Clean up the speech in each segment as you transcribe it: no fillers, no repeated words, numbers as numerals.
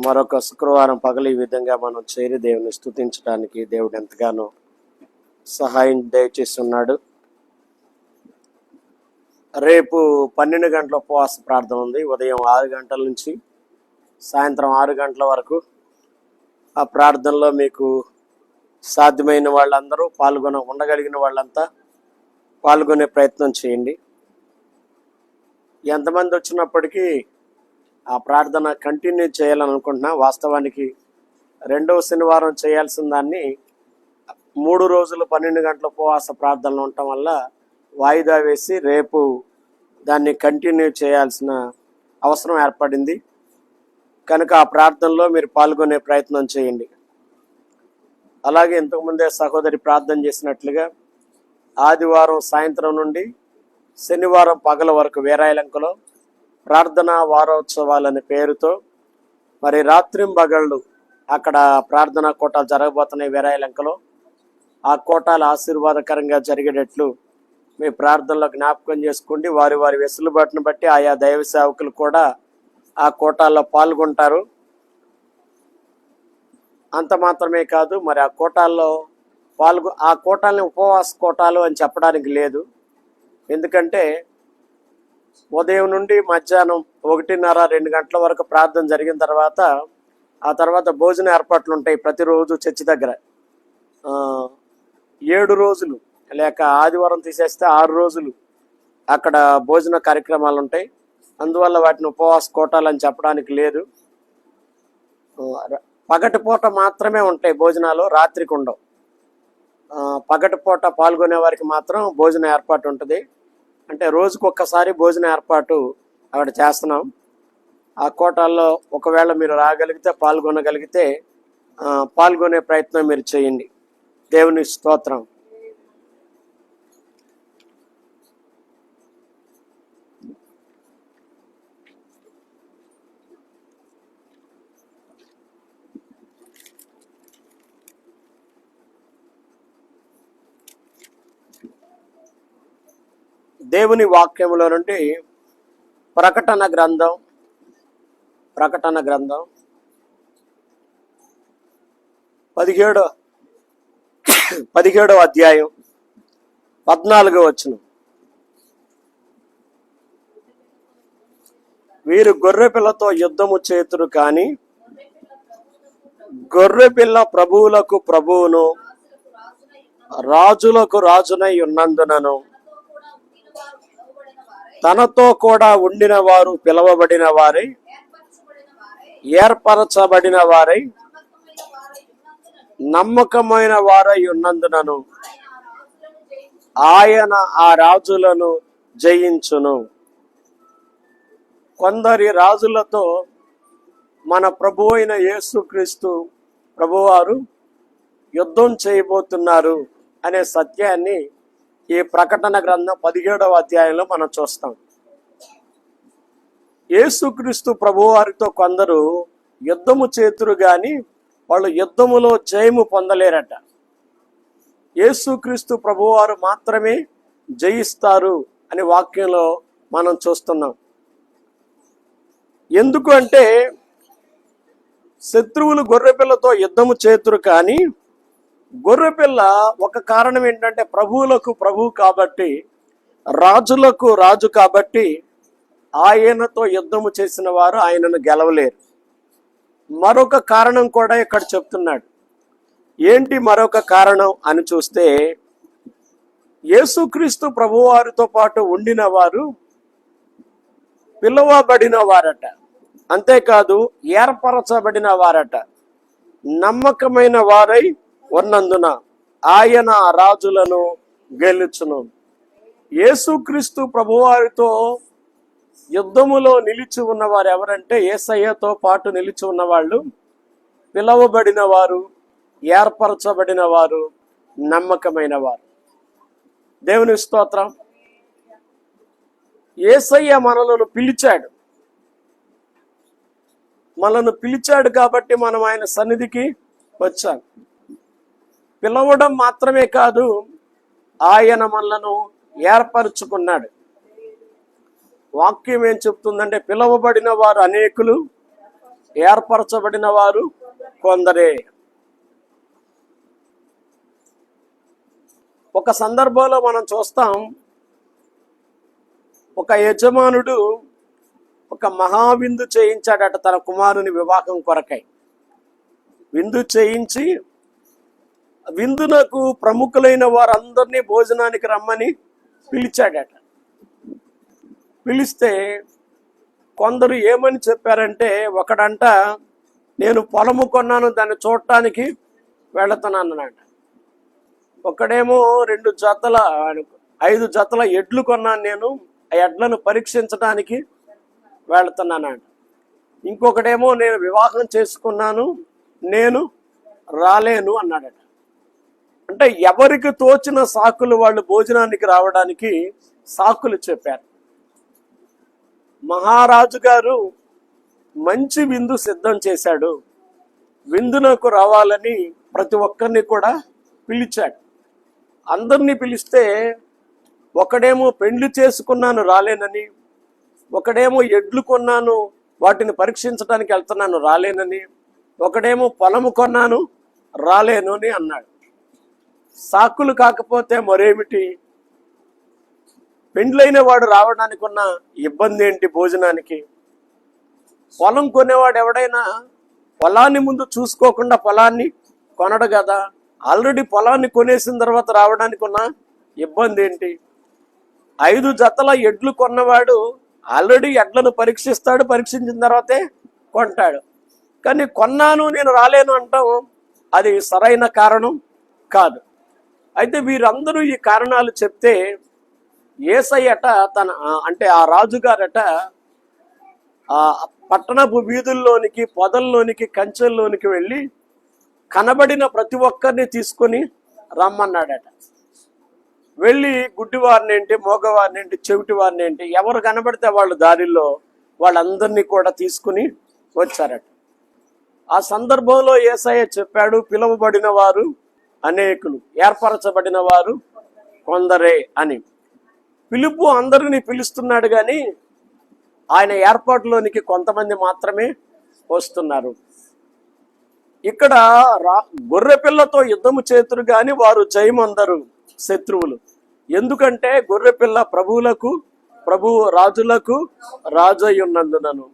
మరొక శుక్రవారం పగలు ఈ విధంగా మనం చేరి దేవుని స్తుతించడానికి దేవుడు ఎంతగానో సహాయం దయచేస్తున్నాడు. రేపు 12 గంటల ఉపవాస ప్రార్థన ఉంది. ఉదయం 6 గంటల నుంచి సాయంత్రం 6 గంటల వరకు. ఆ ప్రార్థనలో మీకు సాధ్యమైన వాళ్ళందరూ ఉండగలిగిన వాళ్ళంతా పాల్గొనే ప్రయత్నం చేయండి. ఎంతమంది వచ్చినప్పటికీ ఆ ప్రార్థన కంటిన్యూ చేయాలని అనుకుంటున్నా. వాస్తవానికి 2వ శనివారం చేయాల్సిన దాన్ని 3 రోజులు 12 గంటల ఉపవాస ప్రార్థనలు ఉండటం వల్ల వాయిదా వేసి రేపు దాన్ని కంటిన్యూ చేయాల్సిన అవసరం ఏర్పడింది. కనుక ఆ ప్రార్థనలో మీరు పాల్గొనే ప్రయత్నం చేయండి. అలాగే ఇంతకుముందే సహోదరి ప్రార్థన చేసినట్లుగా ఆదివారం సాయంత్రం నుండి శనివారం పగల వరకు వీరాయలంకలో ప్రార్థనా వారోత్సవాలనే పేరుతో మరి రాత్రింబగళ్ళు అక్కడ ప్రార్థనా కోటాలు జరగబోతున్నాయి వీరాయలంకలో. ఆ కోటాలు ఆశీర్వాదకరంగా జరిగేటట్లు మీ ప్రార్థనలో జ్ఞాపకం చేసుకోండి. వారి వారి వెసులుబాటును బట్టి ఆయా దైవ సేవకులు కూడా ఆ కోటాల్లో పాల్గొంటారు. అంత మాత్రమే కాదు, మరి ఆ కోటాల్లో ఆ కోటాలని ఉపవాస కోటాలు అని చెప్పడానికి లేదు. ఎందుకంటే ఉదయం నుండి మధ్యాహ్నం 1:30-2 గంటల వరకు ప్రార్థన జరిగిన తర్వాత ఆ తర్వాత భోజన ఏర్పాట్లు ఉంటాయి. ప్రతిరోజు చర్చి దగ్గర 7 రోజులు లేక ఆదివారం తీసేస్తే 6 రోజులు అక్కడ భోజన కార్యక్రమాలు ఉంటాయి. అందువల్ల వాటిని ఉపవాస కోటాలు అని చెప్పడానికి లేదు. పగటిపూట మాత్రమే ఉంటాయి భోజనాలు, రాత్రికి ఉండవు. పగటిపూట పాల్గొనే వారికి మాత్రం భోజన ఏర్పాటు ఉంటుంది. అంటే రోజుకు ఒక్కసారి భోజన ఏర్పాటు అక్కడ చేస్తున్నాం. ఆ కోటాల్లో ఒకవేళ మీరు రాగలిగితే పాల్గొనగలిగితే పాల్గొనే ప్రయత్నం మీరు చేయండి. దేవుని స్తోత్రం. దేవుని వాక్యములో నుండి ప్రకటన గ్రంథం 17వ అధ్యాయం 14వ వచనం. వీరు గొర్రెపిల్లతో యుద్ధము చేతురు కానీ గొర్రెపిల్ల ప్రభువులకు ప్రభువును రాజులకు రాజునై ఉన్నందునను తనతో కూడా ఉండిన వారు పిలవబడిన వారై ఏర్పరచబడిన వారై నమ్మకమైన వారై ఉన్నందునను ఆయన ఆ రాజులను జయించును. కొందరి రాజులతో మన ప్రభు అయిన యేసుక్రీస్తు ప్రభువారు యుద్ధం చేయబోతున్నారు అనే సత్యాన్ని ఈ ప్రకటన గ్రంథం 17వ అధ్యాయంలో మనం చూస్తాం. యేసుక్రీస్తు ప్రభువారితో కొందరు యుద్ధము చేతురు గాని వాళ్ళు యుద్ధములో జయము పొందలేరట. యేసుక్రీస్తు ప్రభువారు మాత్రమే జయిస్తారు అనే వాక్యంలో మనం చూస్తున్నాం. ఎందుకు అంటే శత్రువులు గొర్రెపిల్లతో యుద్ధము చేతురు కానీ గొర్రెపిల్ల ఒక కారణం ఏంటంటే ప్రభువులకు ప్రభువు కాబట్టి, రాజులకు రాజు కాబట్టి ఆయనతో యుద్ధము చేసిన వారు ఆయనను గెలవలేరు. మరొక కారణం కూడా ఇక్కడ చెప్తున్నాడు. ఏంటి మరొక కారణం అని చూస్తే యేసుక్రీస్తు ప్రభువారితో పాటు ఉండిన వారు పిలువబడిన వారట. అంతేకాదు ఏర్పరచబడిన వారట. నమ్మకమైన వారై ఉన్నందున ఆయన రాజులను గెలుచును. యేసుక్రీస్తు ప్రభువారితో యుద్ధములో నిలిచి ఉన్నవారు ఎవరంటే యేసయ్యతో పాటు నిలిచి ఉన్నవాళ్ళు పిలువబడిన వారు, ఏర్పరచబడిన వారు, నమ్మకమైన వారు. దేవుని స్తోత్రం. యేసయ్య మనలను పిలిచాడు కాబట్టి మనం ఆయన సన్నిధికి వచ్చాం. పిలవడం మాత్రమే కాదు, ఆయన మనలను ఏర్పరచుకున్నాడు. వాక్యం ఏం చెప్తుందంటే పిలువబడిన వారు అనేకులు, ఏర్పరచబడిన వారు కొందరే. ఒక సందర్భంలో మనం చూస్తాం, ఒక యజమానుడు ఒక మహావిందు చేయించాడట తన కుమారుని వివాహం కొరకై. విందు చేయించి విందునకు ప్రముఖులైన వారందరినీ భోజనానికి రమ్మని పిలిచాడట. పిలిస్తే కొందరు ఏమని చెప్పారంటే, ఒకడంట నేను పొలము కొన్నాను, దాన్ని చూడటానికి వెళుతున్నానట. ఒకడేమో 5 జతల ఎడ్లు కొన్నాను, నేను ఆ ఎడ్లను పరీక్షించడానికి వెళుతున్నానట. ఇంకొకడేమో నేను వివాహం చేసుకున్నాను, నేను రాలేను అన్నాడట. అంటే ఎవరికి తోచిన సాకులు వాళ్ళు భోజనానికి రావడానికి సాకులు చెప్పారు. మహారాజు గారు మంచి విందు సిద్ధం చేశాడు. విందునకు రావాలని ప్రతి ఒక్కరిని కూడా పిలిచాడు. అందరినీ పిలిస్తే ఒకడేమో పెండ్లి చేసుకున్నాను రాలేనని, ఒకడేమో ఎడ్లు కొన్నాను వాటిని పరీక్షించడానికి వెళ్తున్నాను రాలేనని, ఒకడేమో పొలము కొన్నాను రాలేను అని అన్నాడు. సాకులు కాకపోతే మరేమిటి? పెండ్లైన వాడు రావడానికి ఉన్న ఇబ్బంది ఏంటి భోజనానికి? పొలం కొనేవాడు ఎవడైనా పొలాన్ని ముందు చూసుకోకుండా పొలాన్ని కొనడు కదా. ఆల్రెడీ పొలాన్ని కొనేసిన తర్వాత రావడానికి ఉన్న ఇబ్బంది ఏంటి? 5 జతల ఎడ్లు కొన్నవాడు ఆల్రెడీ ఎడ్లను పరీక్షిస్తాడు, పరీక్షించిన తర్వాతే కొంటాడు. కానీ కొన్నాను నేను రాలేను అంటాం, అది సరైన కారణం కాదు. అయితే వీరందరూ ఈ కారణాలు చెప్తే యేసయ్యట అంటే ఆ రాజుగారట ఆ పట్టణపు వీధుల్లోనికి, పొదల్లోనికి, కంచెల్లోనికి వెళ్ళి కనబడిన ప్రతి ఒక్కరిని తీసుకొని రమ్మన్నాడట. వెళ్ళి గుడ్డివారినేంటి, మోగవారినేంటి, చెవిటివారినేంటి, ఎవరు కనబడితే వాళ్ళు దారిలో వాళ్ళందరినీ కూడా తీసుకుని వచ్చారట. ఆ సందర్భంలో యేసయ్య చెప్పాడు, పిలువబడిన వారు అనేకులు, ఏర్పరచబడిన వారు కొందరే అని. పిలుపు అందరినీ పిలుస్తున్నాడు, కానీ ఆయన ఏర్పాటులోనికి కొంతమంది మాత్రమే వస్తున్నారు. ఇక్కడ గొర్రె పిల్లతో యుద్ధము చేతురు గాని వారు జయమందరు శత్రువులు. ఎందుకంటే గొర్రె పిల్ల ప్రభువులకు ప్రభు, రాజులకు రాజు అయి ఉన్నందునను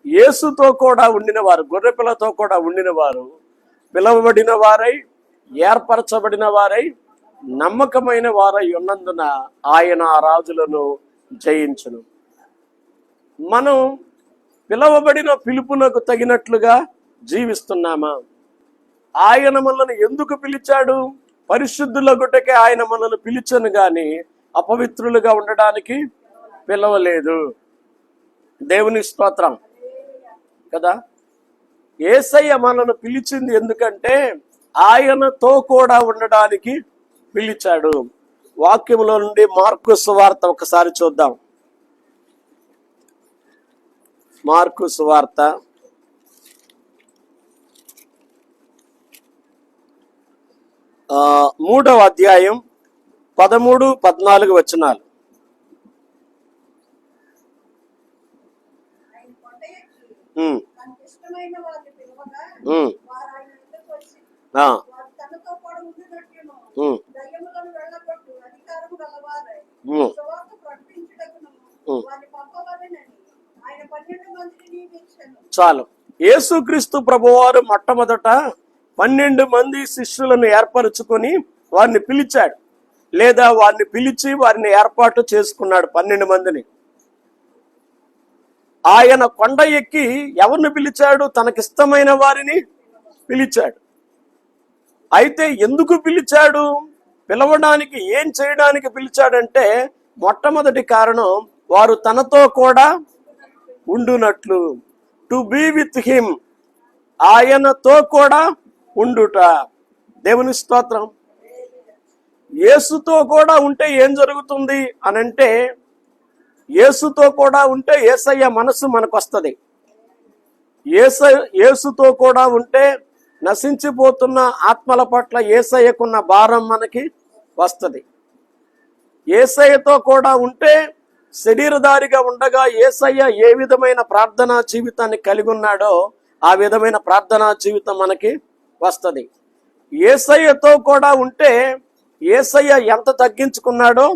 యేసుతో కూడా ఉండిన వారు, గొర్రె పిల్లతో కూడా ఉండిన వారు పిలువబడిన వారై, ఏర్పరచబడిన వారై, నమ్మకమైన వారై ఉన్నందున ఆయన ఆ రాజులను జయించును. మనం పిలువబడిన పిలుపునకు తగినట్లుగా జీవిస్తున్నామా? ఆయన మనల్ని ఎందుకు పిలిచాడు? పరిశుద్ధులగుటకే ఆయన మనల్ని పిలిచను గాని అపవిత్రులుగా ఉండడానికి పిలవలేదు. దేవుని స్తోత్రం కదా. యేసయ్య మనల్ని పిలిచింది ఎందుకంటే ఆయనతో కూడా ఉండడానికి పిలిచాడు. వాక్యంలో నుండి మార్కు సువార్త ఒకసారి చూద్దాం. మార్కు సువార్త 3వ అధ్యాయం 13, 14 వచనాలు. చాలు. యేసుక్రీస్తు ప్రభువారు మొట్టమొదట 12 మంది శిష్యులను ఏర్పరచుకొని వారిని పిలిచాడు, లేదా వారిని పిలిచి వారిని ఏర్పాటు చేసుకున్నాడు 12 మందిని. ఆయన కొండ ఎక్కి ఎవరిని పిలిచాడు? తనకిష్టమైన వారిని పిలిచాడు. అయితే ఎందుకు పిలిచాడు? పిలవడానికి, ఏం చేయడానికి పిలిచాడంటే మొట్టమొదటి కారణం వారు తనతో కూడా ఉండునట్లు, టు బీ విత్ హిమ్, ఆయనతో కూడా ఉండుట. దేవుని స్తోత్రం. యేసుతో కూడా ఉంటే ఏం జరుగుతుంది అనంటే, యేసుతో కూడా ఉంటే యేసయ్య మనసు మనకు వస్తుంది. యేసుతో కూడా ఉంటే నశించిపోతున్న ఆత్మల పట్ల యేసయ్యకున్న భారం మనకి వస్తుంది. యేసయ్యతో కూడా ఉంటే, శరీరధారిగా ఉండగా యేసయ్య ఏ విధమైన ప్రార్థనా జీవితాన్ని కలిగి ఉన్నాడో ఆ విధమైన ప్రార్థనా జీవితం మనకి వస్తుంది. యేసయ్యతో కూడా ఉంటే యేసయ్య ఎంత తగ్గించుకున్నాడో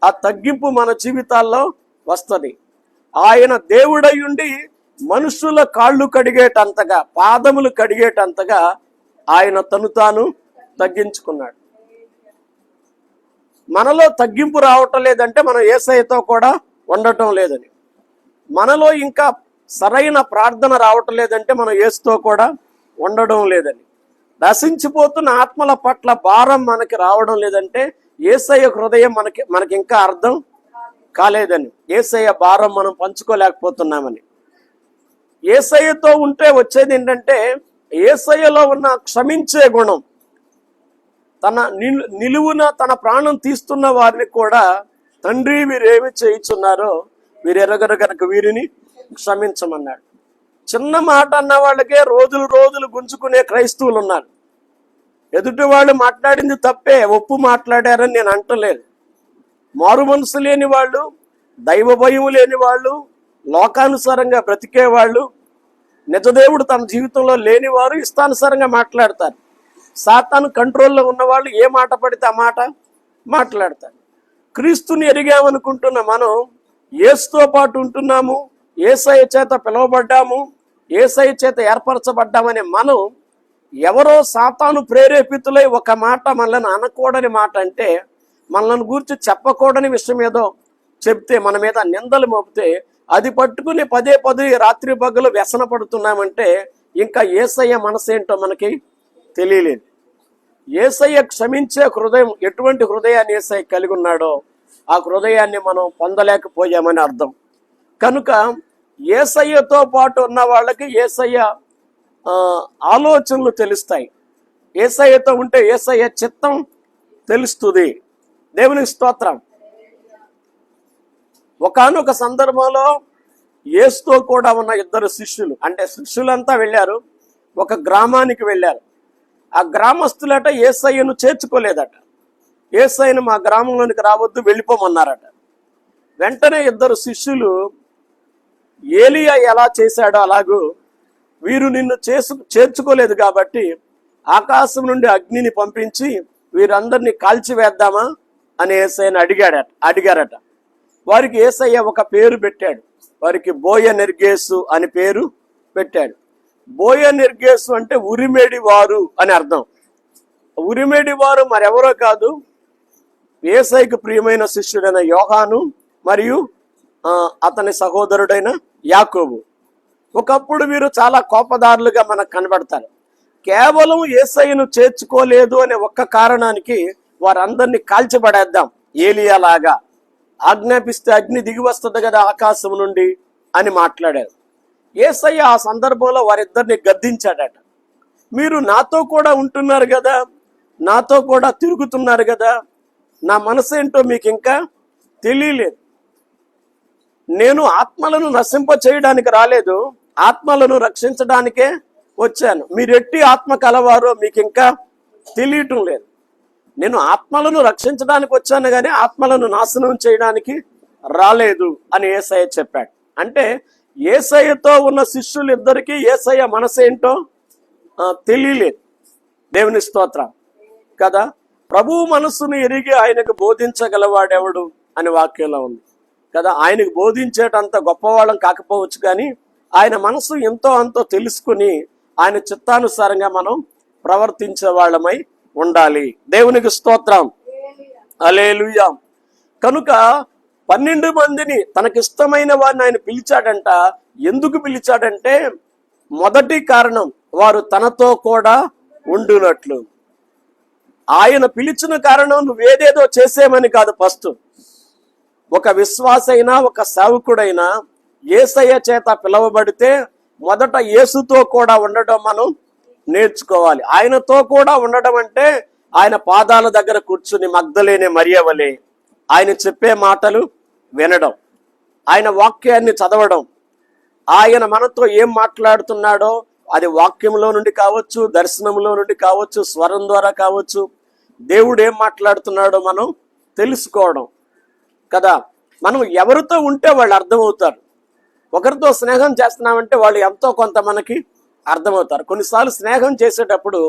ఆ తగ్గింపు మన జీవితాల్లో వస్తుంది. ఆయన దేవుడై ఉండి మనుషుల కాళ్ళు కడిగేటంతగా, పాదములు కడిగేటంతగా ఆయన తను తాను తగ్గించుకున్నాడు. మనలో తగ్గింపు రావటం లేదంటే మనం యేసయ్యతో కూడా ఉండటం లేదని. మనలో ఇంకా సరైన ప్రార్థన రావటం లేదంటే మనం యేసుతో కూడా ఉండడం లేదని. నశించిపోతున్న ఆత్మల పట్ల భారం మనకి రావడం లేదంటే యేసయ్య హృదయం మనకి ఇంకా అర్థం కాలేదని, యేసయ్య భారం మనం పంచుకోలేకపోతున్నామని. యేసయ్యతో ఉంటే వచ్చేది ఏంటంటే యేసయ్యలో ఉన్న క్షమించే గుణం. తన నిలువున తన ప్రాణం తీస్తున్న వారిని కూడా తండ్రి వీరేమి చేయుచున్నారో వీరెరగరు గనక వీరిని క్షమించమన్నాడు. చిన్న మాట అన్న వాళ్ళకే రోజులు గుంజుకునే క్రైస్తవులు ఉన్నారు. ఎదుటి వాళ్ళు మాట్లాడింది తప్పే, ఒప్పు మాట్లాడారని నేను అంటలేదు. మారు మనసు లేని వాళ్ళు, దైవ భయం లేని వాళ్ళు, లోకానుసారంగా బ్రతికే వాళ్ళు, నిజదేవుడు తన జీవితంలో లేని వారు ఇష్టానుసారంగా మాట్లాడతారు. సాతాను కంట్రోల్లో ఉన్నవాళ్ళు ఏ మాట పడితే ఆ మాట మాట్లాడతారు. క్రీస్తుని ఎరిగామనుకుంటున్న మనం యేసుతో పాటు ఉంటున్నాము, యేసయ్య చేత పిలువబడ్డాము, యేసయ్య చేత ఏర్పరచబడ్డామని మనం ఎవరో సాతాను ప్రేరేపితులై ఒక మాట మనల్ని అనకూడని మాట అంటే, మనల్ని గురించి చెప్పకూడని విషయం ఏదో చెప్తే, మన మీద నిందలు మోపితే అది పట్టుకుని పదే రాత్రి పగలు వ్యసన పడుతున్నామంటే ఇంకా యేసయ్య మనసేంటో మనకి తెలియలేదు. యేసయ్య క్షమించే హృదయం, ఎటువంటి హృదయాన్ని యేసయ్య కలిగి ఉన్నాడో ఆ హృదయాన్ని మనం పొందలేకపోయామని అర్థం. కనుక యేసయ్యతో పాటు ఉన్న వాళ్ళకి యేసయ్య ఆలోచనలు తెలుస్తాయి. యేసయ్యతో ఉంటే యేసయ్య చిత్తం తెలుస్తుంది. దేవునికి స్తోత్రం. ఒకానొక సందర్భంలో యేసుతో కూడా ఉన్న ఇద్దరు శిష్యులు, అంటే శిష్యులంతా వెళ్ళారు, ఒక గ్రామానికి వెళ్ళారు. ఆ గ్రామస్తులట యేసయ్యను చేర్చుకోలేదట. యేసయ్యను మా గ్రామంలోనికి రావద్దు, వెళ్ళిపోమన్నారట. వెంటనే ఇద్దరు శిష్యులు ఏలియా ఎలా చేశాడో అలాగూ వీరు నిన్ను చేర్చుకోలేదు కాబట్టి ఆకాశం నుండి అగ్నిని పంపించి వీరందరినీ కాల్చివేద్దామా అని యేసయ్యను అడిగారట. వారికి యేసయ్య ఒక పేరు పెట్టాడు. వారికి బోయనెర్గేసు అని పేరు పెట్టాడు. బోయనెర్గేసు అంటే ఉరిమేడి వారు అని అర్థం. ఉరిమేడి వారు మరెవరో కాదు, యేసయ్యకు ప్రియమైన శిష్యుడైన యోహాను మరియు అతని సహోదరుడైన యాకోబు. ఒకప్పుడు వీరు చాలా కోపదారులుగా మనకు కనబడతారు. కేవలం యేసయ్యను చేర్చుకోలేదు అనే ఒక్క కారణానికి వారందరినీ కాల్చిపడేద్దాం, ఏలియాలాగా ఆజ్ఞాపిస్తే అగ్ని దిగి వస్తుంది కదా ఆకాశం నుండి అని మాట్లాడారు. యేసయ్య ఆ సందర్భంలో వారిద్దరిని గద్దించాడట. మీరు నాతో కూడా ఉంటున్నారు కదా, నాతో కూడా తిరుగుతున్నారు కదా, నా మనసు ఏంటో మీకు ఇంకా తెలియలేదు. నేను ఆత్మలను నశింప చేయడానికి రాలేదు, ఆత్మలను రక్షించడానికే వచ్చాను. మీరెట్టి ఆత్మ కలవారో మీకు ఇంకా తెలియటం లేదు. నేను ఆత్మలను రక్షించడానికి వచ్చాను కానీ ఆత్మలను నాశనం చేయడానికి రాలేదు అని యేసయ్య చెప్పాడు. అంటే యేసయ్యతో ఉన్న శిష్యులు ఇద్దరికి యేసయ్య మనసేంటో తెలియలేదు. దేవుని స్తోత్రం కదా. ప్రభువు మనస్సును ఎరిగి ఆయనకు బోధించగలవాడెవడు అని వాక్యంలో ఉంది కదా. ఆయనకు బోధించేటంత గొప్పవాళ్ళం కాకపోవచ్చు కానీ ఆయన మనసు ఎంతో అంతో తెలుసుకుని ఆయన చిత్తానుసారంగా మనం ప్రవర్తించే వాళ్ళమై ఉండాలి. దేవునికి స్తోత్రం, హల్లెలూయా. కనుక 12 మందిని తనకిష్టమైన వారిని ఆయన పిలిచాడంట. ఎందుకు పిలిచాడంటే మొదటి కారణం వారు తనతో కూడా ఉండునట్లు. ఆయన పిలిచిన కారణం నువ్వేదేదో చేసేమని కాదు. ఫస్ట్ ఒక విశ్వాసైనా ఒక సేవకుడైనా యేసయ్య చేత పిలువబడితే మొదట యేసుతో కూడా ఉండడం మనం నేర్చుకోవాలి. ఆయనతో కూడా ఉండడం అంటే ఆయన పాదాల దగ్గర కూర్చుని మగ్దలేనే మరియవలే ఆయన చెప్పే మాటలు వినడం, ఆయన వాక్యాన్ని చదవడం, ఆయన మనతో ఏం మాట్లాడుతున్నాడో అది వాక్యంలో నుండి కావచ్చు, దర్శనంలో నుండి కావచ్చు, స్వరం ద్వారా కావచ్చు, దేవుడు ఏం మాట్లాడుతున్నాడో మనం తెలుసుకోవడం కదా. మనం ఎవరితో ఉంటే వాళ్ళు అర్థమవుతారు. ఒకరితో స్నేహం చేస్తున్నామంటే వాళ్ళు ఎంతో కొంత మనకి అర్థమవుతారు. కొన్నిసార్లు స్నేహం చేసేటప్పుడు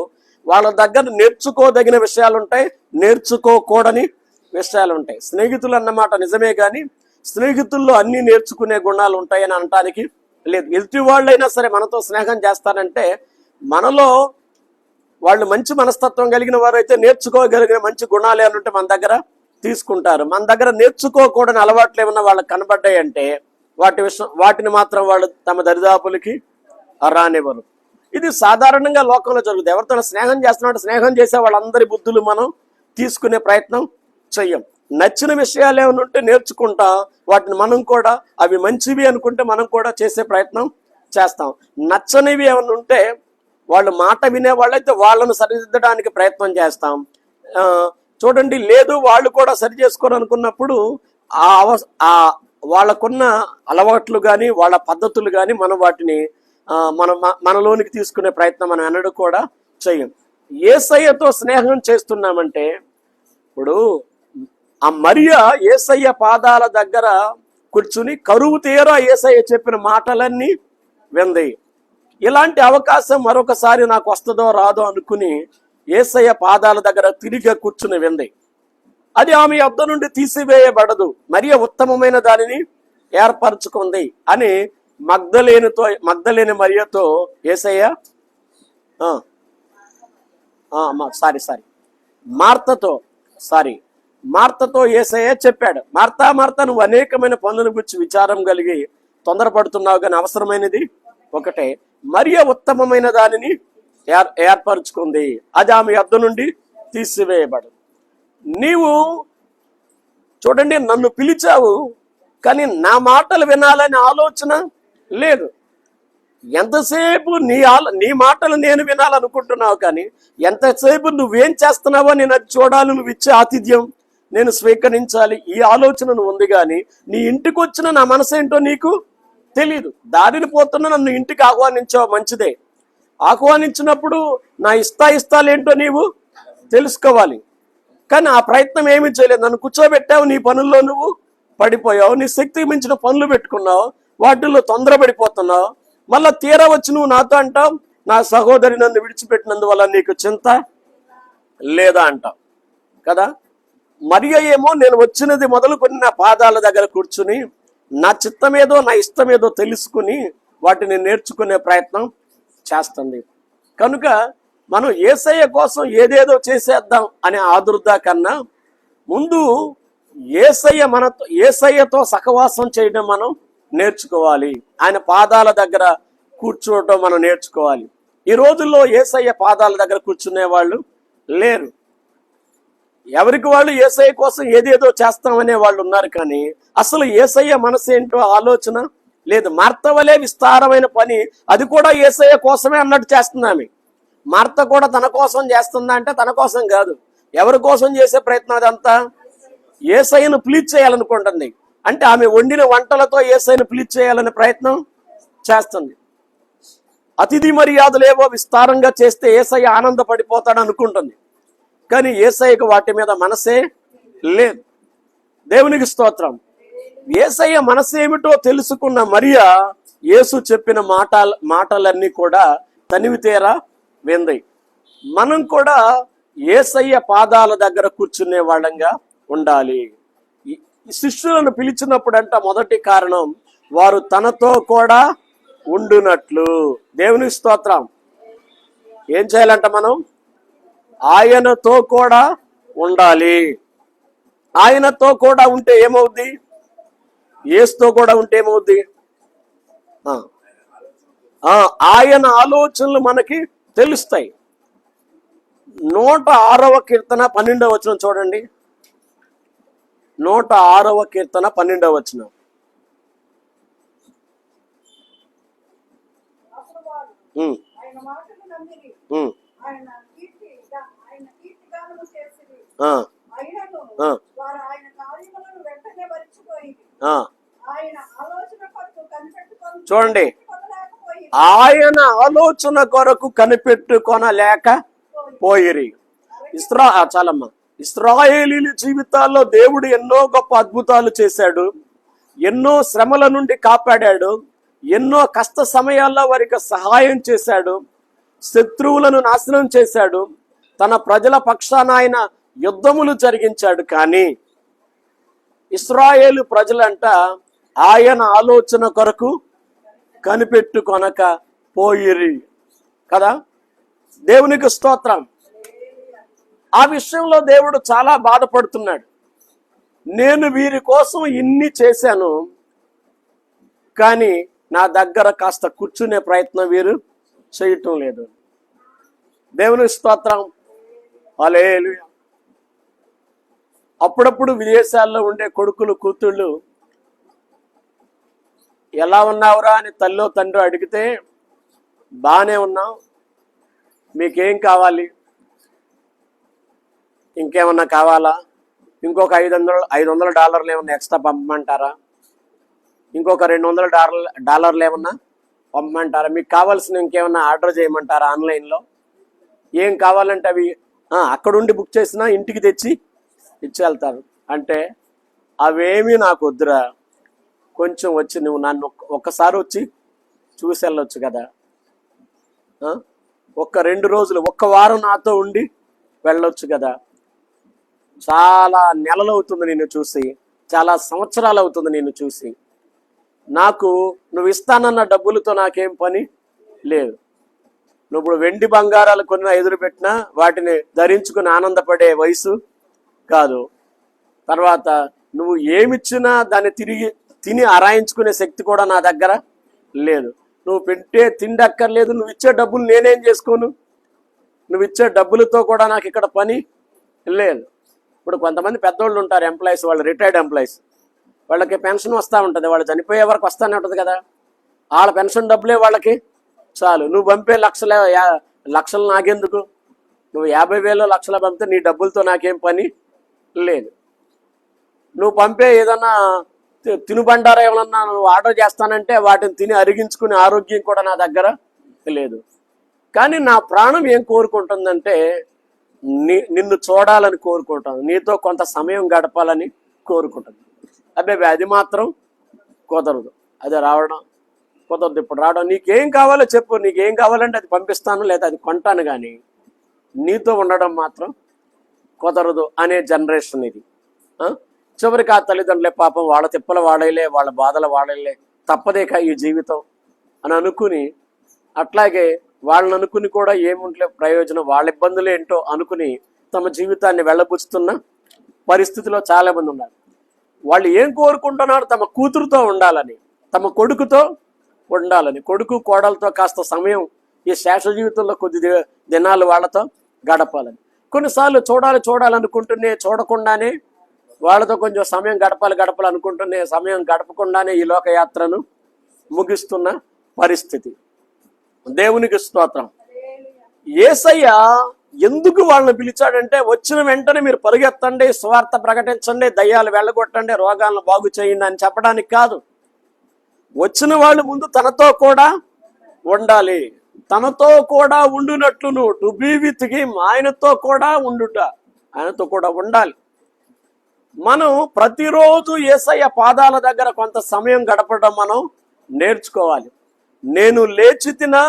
వాళ్ళ దగ్గర నేర్చుకోదగిన విషయాలు ఉంటాయి, నేర్చుకోకూడని విషయాలు ఉంటాయి. స్నేహితులు అన్నమాట నిజమే, కానీ స్నేహితుల్లో అన్ని నేర్చుకునే గుణాలు ఉంటాయని అనటానికి లేదు. ఎదుటి వాళ్ళైనా సరే మనతో స్నేహం చేస్తారంటే మనలో వాళ్ళు మంచి మనస్తత్వం కలిగిన వారు అయితే నేర్చుకోగలిగిన మంచి గుణాలు ఏమంటే మన దగ్గర తీసుకుంటారు. మన దగ్గర నేర్చుకోకూడని అలవాట్లు ఏమన్నా వాళ్ళకి కనబడ్డాయంటే వాటిని మాత్రం వాళ్ళు తమ దరిదాపులకి రానివ్వరు. ఇది సాధారణంగా లోకంలో జరుగుతుంది. ఎవరితో స్నేహం చేస్తున్నట్టు స్నేహం చేసే వాళ్ళందరి బుద్ధులు మనం తీసుకునే ప్రయత్నం చెయ్యం. నచ్చిన విషయాలు ఏమైనా ఉంటే నేర్చుకుంటా, వాటిని మనం కూడా అవి మంచివి అనుకుంటే మనం కూడా చేసే ప్రయత్నం చేస్తాం. నచ్చనివి ఏమైనా ఉంటే వాళ్ళు మాట వినే వాళ్ళైతే వాళ్ళను సరిదిద్దడానికి ప్రయత్నం చేస్తాం. చూడండి, లేదు వాళ్ళు కూడా సరి చేసుకోవాలనుకున్నప్పుడు ఆ వాళ్ళకున్న అలవాట్లు కానీ వాళ్ళ పద్ధతులు కానీ మనం వాటిని మనలోనికి తీసుకునే ప్రయత్నం మనం ఎన్నడూ కూడా చెయ్యం. యేసయ్యతో స్నేహం చేస్తున్నామంటే ఇప్పుడు ఆ మరియ యేసయ్య పాదాల దగ్గర కూర్చుని కరువు తీరా యేసయ్య చెప్పిన మాటలన్నీ వింది. ఇలాంటి అవకాశం మరొకసారి నాకు వస్తుందో రాదో అనుకుని యేసయ్య పాదాల దగ్గర తిరిగి కూర్చుని వింది. అది ఆమె యొద్ద నుండి తీసివేయబడదు, మరియ ఉత్తమమైన దానిని ఏర్పరచుకుంది అని మగ్దలేని మరియతో యేసయ్య మార్తతో యేసయ్య చెప్పాడు. మార్తా నువ్వు అనేకమైన పనుల గురించి విచారం కలిగి తొందరపడుతున్నావు, కానీ అవసరమైనది ఒకటే, మరియ ఉత్తమమైన దానిని ఏర్పరచుకుంది, అది ఆమె యొద్ద నుండి తీసివేయబడదు. నీవు చూడండి, నన్ను పిలిచావు కానీ నా మాటలు వినాలనే ఆలోచన లేదు. ఎంతసేపు నీ మాటలు నేను వినాలనుకుంటున్నావు, కానీ ఎంతసేపు నువ్వేం చేస్తున్నావో నేను అది చూడాలి, నువ్వు ఇచ్చే ఆతిథ్యం నేను స్వీకరించాలి, ఈ ఆలోచన ఉంది. కానీ నీ ఇంటికి వచ్చిన నా మనసు ఏంటో నీకు తెలీదు. దారిని పోతున్నా నన్ను ఇంటికి ఆహ్వానించావు, మంచిదే. ఆహ్వానించినప్పుడు నా ఇష్టాలేంటో నీవు తెలుసుకోవాలి. కానీ ఆ ప్రయత్నం ఏమీ చేయలేదు. నన్ను కూర్చోబెట్టావు, నీ పనుల్లో నువ్వు పడిపోయావు, నీ శక్తికి మించిన పనులు పెట్టుకున్నావు, వాటిల్లో తొందరపడిపోతున్నావు. మళ్ళా తీరా వచ్చి నువ్వు నాతో అంటావు, నా సహోదరి నన్ను విడిచిపెట్టినందువల్ల నీకు చింత లేదా అంటావు కదా. మరియ ఏమో నేను వచ్చినది మొదలుకొని నా పాదాల దగ్గర కూర్చుని నా చిత్తమేదో నా ఇష్టమేదో తెలుసుకుని వాటిని నేర్చుకునే ప్రయత్నం చేస్తుంది. కనుక మనం యేసయ్య కోసం ఏదేదో చేసేద్దాం అనే ఆదుర్దా కన్నా ముందు యేసయ్యతో సహవాసం చేయడం మనం నేర్చుకోవాలి. ఆయన పాదాల దగ్గర కూర్చోవడం మనం నేర్చుకోవాలి. ఈ రోజుల్లో యేసయ్య పాదాల దగ్గర కూర్చునే వాళ్ళు లేరు. ఎవరికి వాళ్ళు యేసయ్య కోసం ఏదేదో చేస్తామనే వాళ్ళు ఉన్నారు, కానీ అసలు యేసయ్య మనసు ఏంటో ఆలోచన లేదు. మార్త వలే విస్తారమైన పని అది కూడా యేసయ్య కోసమే అన్నట్టు చేస్తున్నామే. మార్త కూడా తన కోసం చేస్తుందా అంటే తన కోసం కాదు. ఎవరి కోసం చేసే ప్రయత్నం అదంతా? యేసయ్యను ప్లీజ్ చేయాలనుకుంటుంది. అంటే ఆమె వండిన వంటలతో యేసయ్యను ప్లీజ్ చేయాలనే ప్రయత్నం చేస్తుంది. అతిథి మర్యాదలు ఏవో విస్తారంగా చేస్తే యేసయ్య ఆనందపడిపోతాడు అనుకుంటుంది, కానీ యేసయ్యకు వాటి మీద మనసే లేదు. దేవునికి స్తోత్రం. యేసయ్య మనసేమిటో తెలుసుకున్న మరియ యేసు చెప్పిన మాటలన్నీ కూడా తనివి తీరా వింది. మనం కూడా యేసయ్య పాదాల దగ్గర కూర్చునే వాళ్ళంగా ఉండాలి. శిష్యులను పిలిచినప్పుడంట మొదటి కారణం వారు తనతో కూడా ఉండునట్లు. దేవునికి స్తోత్రం. ఏం చేయాలంట? మనం ఆయనతో కూడా ఉండాలి. ఆయనతో కూడా ఉంటే ఏమవుద్ది? యేసుతో కూడా ఉంటే ఏమవుద్ది? ఆయన ఆలోచనలు మనకి తెలుస్తాయి. 106వ కీర్తన 12వ వచనం చూడండి. 106వ కీర్తన 12వ వచనం. చూడండి, ఆయన ఆలోచన కొరకు కనిపెట్టుకొనలేకపోయిరి. చాలమ్మా. ఇశ్రాయేలీల జీవితాల్లో దేవుడు ఎన్నో గొప్ప అద్భుతాలు చేశాడు, ఎన్నో శ్రమల నుండి కాపాడాడు, ఎన్నో కష్ట సమయాల్లో వారికి సహాయం చేశాడు, శత్రువులను నాశనం చేశాడు, తన ప్రజల పక్షాన ఆయన యుద్ధములు జరిగించాడు. కానీ ఇశ్రాయేలు ప్రజలంట ఆయన ఆలోచన కొరకు కనిపెట్టుకొనక పోయిరి కదా. దేవునికి స్తోత్రం. ఆ విషయంలో దేవుడు చాలా బాధపడుతున్నాడు. నేను వీరి కోసం ఇన్ని చేశాను, కానీ నా దగ్గర కాస్త కూర్చునే ప్రయత్నం వీరు చేయటం లేదు. దేవునికి స్తోత్రం. హల్లెలూయా. అప్పుడప్పుడు విదేశాల్లో ఉండే కొడుకులు కూతుళ్ళు ఎలా ఉన్నావురా అని తల్లో తండ్రి అడిగితే, బాగానే ఉన్నాం, మీకేం కావాలి, ఇంకేమన్నా కావాలా, ఇంకొక $500 ఏమన్నా ఎక్స్ట్రా పంపమంటారా, ఇంకొక $200 ఏమన్నా పంపమంటారా, మీకు కావాల్సిన ఇంకేమన్నా ఆర్డర్ చేయమంటారా ఆన్లైన్లో, ఏం కావాలంటే అవి అక్కడుండి బుక్ చేసినా ఇంటికి తెచ్చి ఇచ్చి వెళ్తారు. అంటే అవేమీ నాకు వద్దురా, కొంచెం వచ్చి నువ్వు నన్ను ఒక్కసారి వచ్చి చూసి వెళ్ళొచ్చు కదా, ఒక్క 2 రోజులు, ఒక్క వారం నాతో ఉండి వెళ్ళొచ్చు కదా. చాలా నెలలు అవుతుంది నిన్ను చూసి, చాలా సంవత్సరాలు అవుతుంది నిన్ను చూసి, నాకు నువ్వు ఇస్తానన్న డబ్బులతో నాకేం పని లేదు. నువ్వు ఇప్పుడు వెండి బంగారాలు కొన్ని ఎదురు పెట్టినా వాటిని ధరించుకుని ఆనందపడే వయసు కాదు. తర్వాత నువ్వు ఏమిచ్చినా దాన్ని తిరిగి తిని అరాయించుకునే శక్తి కూడా నా దగ్గర లేదు. నువ్వు పెట్టే తిండి అక్కర్లేదు, నువ్వు ఇచ్చే డబ్బులు నేనేం చేసుకోను, నువ్వు ఇచ్చే డబ్బులతో కూడా నాకు ఇక్కడ పని లేదు. ఇప్పుడు కొంతమంది పెద్దోళ్ళు ఉంటారు, ఎంప్లాయీస్, వాళ్ళు రిటైర్డ్ ఎంప్లాయీస్, వాళ్ళకి పెన్షన్ వస్తూ ఉంటుంది, వాళ్ళు చనిపోయే వరకు వస్తూనే ఉంటుంది కదా, వాళ్ళ పెన్షన్ డబ్బులే వాళ్ళకి చాలు. నువ్వు పంపే లక్షలు నాకెందుకు, నువ్వు 50,000 లక్షలు పంపితే నీ డబ్బులతో నాకేం పని లేదు. నువ్వు పంపే ఏదన్నా తినుబండారా ఏమన్నా నువ్వు ఆర్డర్ చేస్తానంటే వాటిని తిని అరిగించుకునే ఆరోగ్యం కూడా నా దగ్గర లేదు. కానీ నా ప్రాణం ఏం కోరుకుంటుందంటే నిన్ను చూడాలని కోరుకుంటాను, నీతో కొంత సమయం గడపాలని కోరుకుంటుంది. అబ్బాయి అది మాత్రం కుదరదు, అది రావడం కుదరదు. ఇప్పుడు రావడం, నీకేం కావాలో చెప్పు, నీకేం కావాలంటే అది పంపిస్తాను, లేదా అది కొంటాను, కానీ నీతో ఉండడం మాత్రం కుదరదు అనే జనరేషన్ ఇది. చివరికి ఆ తల్లిదండ్రులే పాపం, వాళ్ళ తిప్పలు వాడేలే, వాళ్ళ బాధలు వాడేలే, తప్పదేక ఈ జీవితం అని అనుకుని, అట్లాగే వాళ్ళని అనుకుని కూడా ఏముంటలే ప్రయోజనం, వాళ్ళ ఇబ్బందులు ఏంటో అనుకుని తమ జీవితాన్ని వెళ్ళబుచ్చుతున్న పరిస్థితిలో చాలా మంది ఉన్నారు. వాళ్ళు ఏం కోరుకుంటున్నారు, తమ కూతురుతో ఉండాలని, తమ కొడుకుతో ఉండాలని, కొడుకు కోడలతో కాస్త సమయం ఈ శేష జీవితంలో కొద్ది దినాలు వాళ్ళతో గడపాలని. కొన్నిసార్లు చూడాలనుకుంటూనే చూడకుండానే వాళ్ళతో కొంచెం సమయం గడపాలనుకుంటూనే సమయం గడపకుండానే ఈ లోకయాత్రను ముగిస్తున్న పరిస్థితి. దేవునికి స్తోత్రం. యేసయ్య ఎందుకు వాళ్ళని పిలిచాడంటే, వచ్చిన వెంటనే మీరు పరిగెత్తండి, స్వార్థ ప్రకటించండి, దయ్యాలు వెళ్ళగొట్టండి, రోగాలను బాగు చేయండి అని చెప్పడానికి కాదు. వచ్చిన వాళ్ళు ముందు తనతో కూడా ఉండాలి, తనతో కూడా ఉండునట్లును, టు బీ విత్ హిమ్, ఆయనతో కూడా ఉండుట, ఆయనతో కూడా ఉండాలి. మనం ప్రతిరోజు యేసయ్య పాదాల దగ్గర కొంత సమయం గడపడం మనం నేర్చుకోవాలి. నేను లేచి తినా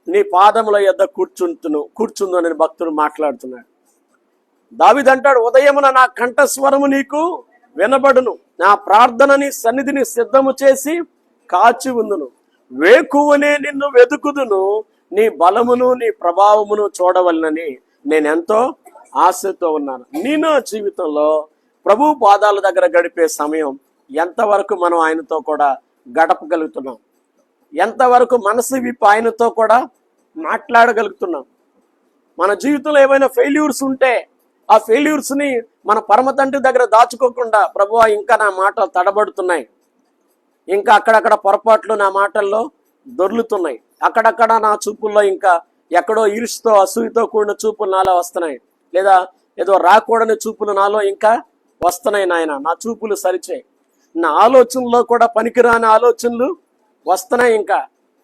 నీ పాదముల యొద్ద కూర్చుందు అని భక్తుడు మాట్లాడుతున్నాడు. దావీదు అంటాడు, ఉదయమున నా కంఠస్వరము నీకు వినబడును, నా ప్రార్థనని సన్నిధిని సిద్ధము చేసి కాచి ఉందును, వేకువనే నిన్ను వెతుకుదును, నీ బలమును నీ ప్రభావమును చూడవలనని నేనెంతో ఆశతో ఉన్నాను. నేను జీవితంలో ప్రభు పాదాల దగ్గర గడిపే సమయం ఎంతవరకు మనం ఆయనతో కూడా గడపగలుగుతున్నాం, ఎంతవరకు మనసు విప్పి ఆయనతో కూడా మాట్లాడగలుగుతున్నాం. మన జీవితంలో ఏమైనా ఫెయిల్యూర్స్ ఉంటే ఆ ఫెయిల్యూర్స్ని మన పరమ తండ్రి దగ్గర దాచుకోకుండా, ప్రభువా ఇంకా నా మాటలు తడబడుతున్నాయి, ఇంకా అక్కడక్కడ పొరపాట్లు నా మాటల్లో దొర్లుతున్నాయి, అక్కడక్కడ నా చూపుల్లో ఇంకా ఎక్కడో ఈర్ష్తో అసూయతో కూడిన చూపులు నాలో వస్తున్నాయి, లేదా ఏదో రాకూడని చూపులు నాలో ఇంకా వస్తున్నాయి, నాయన నా చూపులు సరిచేయి, నా ఆలోచనలో కూడా పనికిరాని ఆలోచనలు వస్తున్నాయి, ఇంకా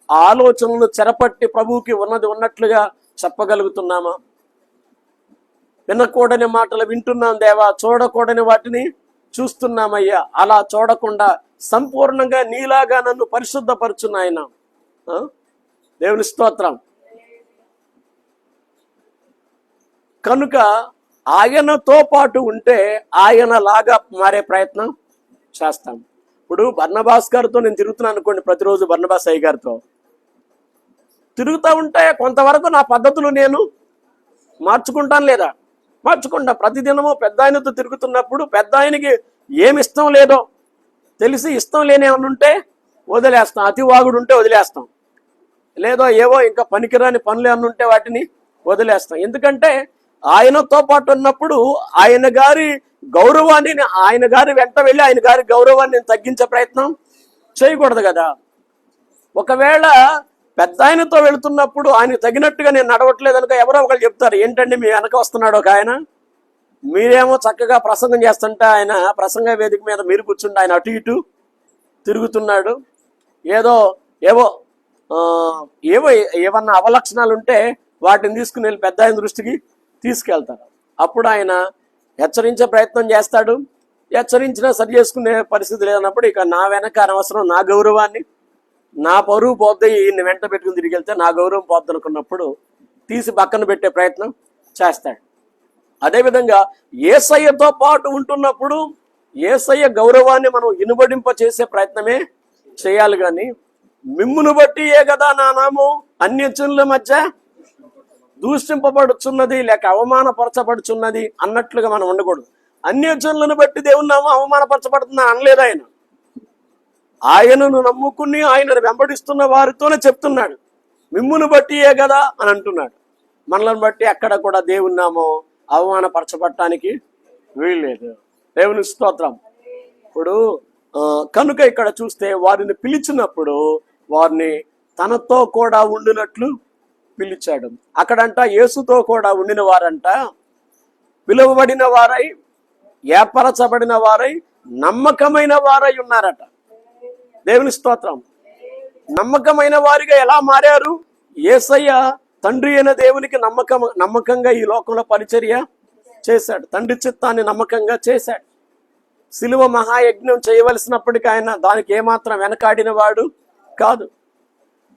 ఆ ఆలోచనలు చెరపట్టి ప్రభువుకి ఉన్నది ఉన్నట్లుగా చెప్పగలుగుతున్నామా? వినకూడని మాటలు వింటున్నాం దేవా, చూడకూడని వాటిని చూస్తున్నామయ్యా. అలా చూడకుండా సంపూర్ణంగా నీలాగా నన్ను పరిశుద్ధపరచు నాయన. దేవుని స్తోత్రం. కనుక ఆయనతో పాటు ఉంటే ఆయన లాగా మారే ప్రయత్నం చేస్తాం. ఇప్పుడు బర్నబాస్ గారితో నేను తిరుగుతున్నాను అనుకోండి, ప్రతిరోజు బర్నబాస్ అయ్య గారితో తిరుగుతూ ఉంటే కొంతవరకు నా పద్ధతులు నేను మార్చుకుంటాను లేదా? మార్చుకుంటా. ప్రతిదినము పెద్ద ఆయనతో తిరుగుతున్నప్పుడు పెద్ద ఆయనకి ఏమి ఇష్టం లేదో తెలిసి ఇష్టం లేని ఏమన్నా ఉంటే వదిలేస్తాం. అతివాగుడు ఉంటే వదిలేస్తాం, లేదో ఏవో ఇంకా పనికిరాని పనులు ఏమన్నా ఉంటే వాటిని వదిలేస్తాం. ఎందుకంటే ఆయనతో పాటు ఉన్నప్పుడు ఆయన గారి గౌరవాన్ని, ఆయన గారి వెంట వెళ్ళి ఆయన గారి గౌరవాన్ని నేను తగ్గించే ప్రయత్నం చేయకూడదు కదా. ఒకవేళ పెద్ద ఆయనతో వెళుతున్నప్పుడు ఆయన తగినట్టుగా నేను నడవట్లేదు అనుకో, ఎవరో ఒకరు చెప్తారు, ఏంటండి మీ వెనక వస్తున్నాడు ఒక ఆయన, మీరేమో చక్కగా ప్రసంగం చేస్తుంటే ఆయన ప్రసంగ వేదిక మీద మీరు కూర్చుంటే ఆయన అటు ఇటు తిరుగుతున్నాడు, ఏవో ఏమన్నా అవలక్షణాలు ఉంటే వాటిని తీసుకుని వెళ్ళి పెద్ద ఆయన దృష్టికి తీసుకెళ్తారు. అప్పుడు ఆయన హెచ్చరించే ప్రయత్నం చేస్తాడు. హెచ్చరించినా సరి చేసుకునే పరిస్థితి లేదన్నప్పుడు ఇక నా వెనక అనవసరం, నా గౌరవాన్ని, నా పరువు పోద్ది, ఈయన్ని వెంట పెట్టుకుని తిరిగి వెళ్తే నా గౌరవం పోద్ది అనుకున్నప్పుడు తీసి పక్కన పెట్టే ప్రయత్నం చేస్తాడు. అదేవిధంగా యేసయ్యతో పాటు ఉంటున్నప్పుడు యేసయ్య గౌరవాన్ని మనం ఇనుబడింప చేసే ప్రయత్నమే చేయాలి. కానీ మిమ్మును బట్టియే కదా నా నామం అన్యజనుల మధ్య దూషింపబడుచున్నది లేక అవమానపరచబడుచున్నది అన్నట్లుగా మనం ఉండకూడదు. అన్యజనులను బట్టి దేవుని నామం అవమానపరచబడుతుందని అనలేదు ఆయన. ఆయనను నమ్ముకుని ఆయనను వెంబడిస్తున్న వారితోనే చెప్తున్నాడు, మిమ్మును బట్టియే కదా అని అంటున్నాడు. మనలను బట్టి ఎక్కడ కూడా దేవుని నామం అవమానపరచబడటానికి వీల్లేదు. దేవుని స్తోత్రం. ఇప్పుడు కనుక ఇక్కడ చూస్తే వారిని పిలిచినప్పుడు వారిని తనతో కూడా ఉండినట్లు పిలిచాడు. అక్కడంట యేసుతో కూడా ఉండిన వారంట పిలువబడిన వారై, ఏర్పరచబడిన వారై, నమ్మకమైన వారై ఉన్నారట. దేవుని స్తోత్రం. నమ్మకమైన వారిగా ఎలా మారారు? యేసయ్య తండ్రి అయిన దేవునికి నమ్మకంగా ఈ లోకంలో పరిచర్య చేశాడు. తండ్రి చిత్తాన్ని నమ్మకంగా చేశాడు. సిలువ మహాయజ్ఞం చేయవలసినప్పటికీ ఆయన దానికి ఏమాత్రం వెనకాడిన వాడు కాదు.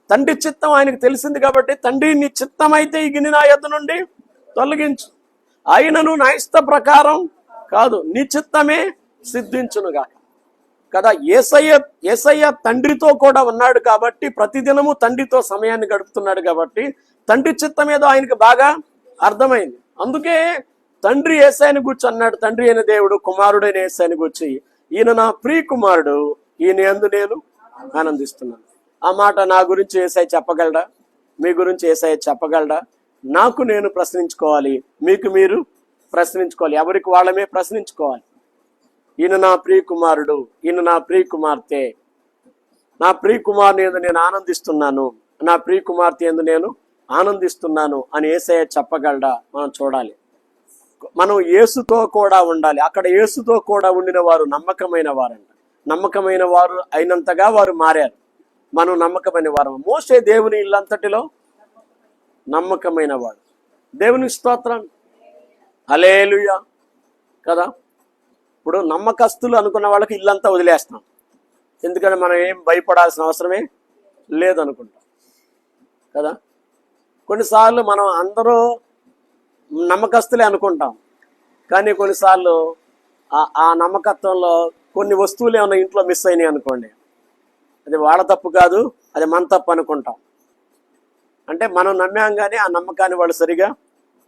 తండ్రి చిత్తం ఆయనకు తెలిసింది కాబట్టి, తండ్రి నీ చిత్తం అయితే ఈ గిన్నె నా యొద్ద నుండి తొలగించు, ఆయనను నా ఇష్ట ప్రకారం కాదు నీ చిత్తమే సిద్ధించునుగా కదా. యేసయ్య తండ్రితో కూడా ఉన్నాడు కాబట్టి, ప్రతిదినము తండ్రితో సమయాన్ని గడుపుతున్నాడు కాబట్టి తండ్రి చిత్తం ఏదో ఆయనకు బాగా అర్థమైంది. అందుకే తండ్రి యేసయ్యని గురించి అన్నాడు, తండ్రి అయిన దేవుడు కుమారుడైన యేసయ్యని గురించి, ఈయన నా ప్రియ కుమారుడు, ఈయన యందు నేను ఆనందిస్తున్నాను. ఆ మాట నా గురించి యేసయ్య చెప్పగలడా? మీ గురించి యేసయ్య చెప్పగలడా? నాకు నేను ప్రశ్నించుకోవాలి, మీకు మీరు ప్రశ్నించుకోవాలి, ఎవరికి వాళ్ళమే ప్రశ్నించుకోవాలి. ఈయన నా ప్రియ కుమారుడు, ఈయన నా ప్రియ కుమార్తె, నా ప్రియ కుమారుని యందు నేను ఆనందిస్తున్నాను, నా ప్రియ కుమార్తె యందు నేను ఆనందిస్తున్నాను అని యేసయ్య చెప్పగలడా? మనం చూడాలి. మనం యేసుతో కూడా ఉండాలి. అక్కడ యేసుతో కూడా ఉండిన వారు నమ్మకమైన వారంట. నమ్మకమైన వారు అయినంతగా వారు మారారు. మనం నమ్మకమైన వారు. మోషే దేవుని ఇల్లంతటిలో నమ్మకమైన వాడు. దేవుని స్తోత్రం. హల్లెలూయా కదా. ఇప్పుడు నమ్మకస్తులు అనుకున్న వాళ్ళకి ఇల్లంతా వదిలేస్తాం, ఎందుకంటే మనం ఏం భయపడాల్సిన అవసరమే లేదనుకుంటాం కదా. కొన్నిసార్లు మనం అందరూ నమ్మకస్తులే అనుకుంటాం, కానీ కొన్నిసార్లు ఆ నమ్మకత్వంలో కొన్ని వస్తువులు ఏమైనా ఇంట్లో మిస్ అయినాయి అనుకోండి, అది వాళ్ళ తప్పు కాదు, అది మన తప్పు అనుకుంటాం. అంటే మనం నమ్మాం కానీ ఆ నమ్మకాన్ని వాళ్ళు సరిగా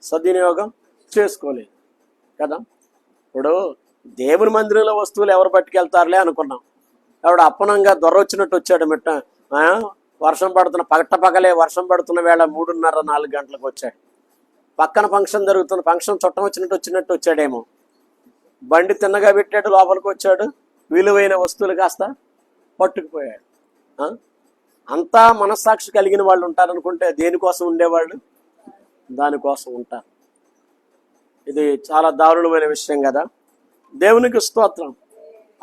సద్వినియోగం చేసుకోలేదు కదా. ఇప్పుడు దేవుని మందిరంలో వస్తువులు ఎవరు పట్టుకెళ్తారులే అనుకున్నాం. ఎవడు అప్పనంగా దొర వచ్చినట్టు వచ్చాడు. వర్షం పడుతున్న పగలే వర్షం పడుతున్న వేళ 3:30-4 గంటలకు వచ్చాడు. పక్కన ఫంక్షన్ జరుగుతున్న ఫంక్షన్ చుట్టం వచ్చినట్టు వచ్చాడేమో. బండి తిన్నగా పెట్టాడు, లోపలికి వచ్చాడు, విలువైన వస్తువులు కాస్త పట్టుకుపోయాడు. అంతా మనస్సాక్షి కలిగిన వాళ్ళు ఉంటారనుకుంటే దేనికోసం ఉండేవాళ్ళు దానికోసం ఉంటారు. ఇది చాలా దారుణమైన విషయం కదా. దేవునికి స్తోత్రం.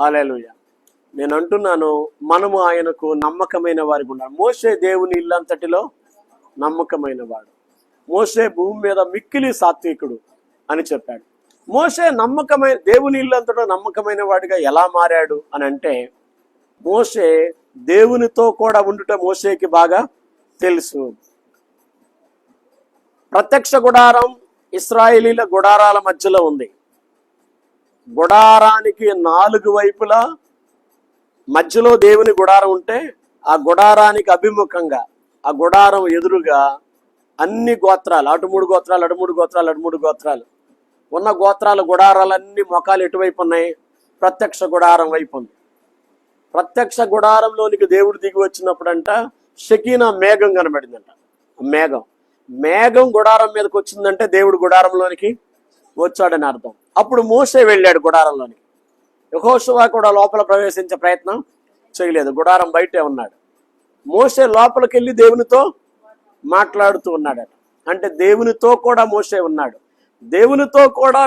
హల్లెలూయా. నేను అంటున్నాను, మనము ఆయనకు నమ్మకమైన వారికి ఉండాలి. మోషే దేవుని ఇల్లంతటిలో నమ్మకమైన వాడు. మోషే భూమి మీద మిక్కిలి సాత్వికుడు అని చెప్పాడు. మోషే దేవుని ఇల్లంతటా నమ్మకమైన వాడిగా ఎలా మారాడు అని అంటే, మోషే దేవునితో కూడా ఉండుట మోషేకి బాగా తెలుసు. ప్రత్యక్ష గుడారం ఇశ్రాయేలీల గుడారాల మధ్యలో ఉంది. గుడారానికి 4 వైపులా మధ్యలో దేవుని గుడారం ఉంటే ఆ గుడారానికి అభిముఖంగా ఆ గుడారం ఎదురుగా అన్ని గోత్రాలు, అటు 3 గోత్రాలు, అటు 3 గోత్రాలు, అటు 3 గోత్రాలు ఉన్న గోత్రాల గుడారాలన్నీ మొఖాలు ఎటువైపు ఉన్నాయి? ప్రత్యక్ష గుడారం వైపు ఉంది. ప్రత్యక్ష గుడారంలోనికి దేవుడు దిగి వచ్చినప్పుడంట షకీనా మేఘం కనబడిందంట. మేఘం గుడారం మీదకి వచ్చిందంటే దేవుడు గుడారంలోనికి వచ్చాడని అర్థం. అప్పుడు మోషే వెళ్ళాడు గుడారంలోనికి. యెహోషువ కూడా లోపల ప్రవేశించే ప్రయత్నం చేయలేదు, గుడారం బయటే ఉన్నాడు. మోషే లోపలికి వెళ్ళి దేవునితో మాట్లాడుతూ ఉన్నాడట. అంటే దేవునితో కూడా మోషే ఉన్నాడు. దేవునితో కూడా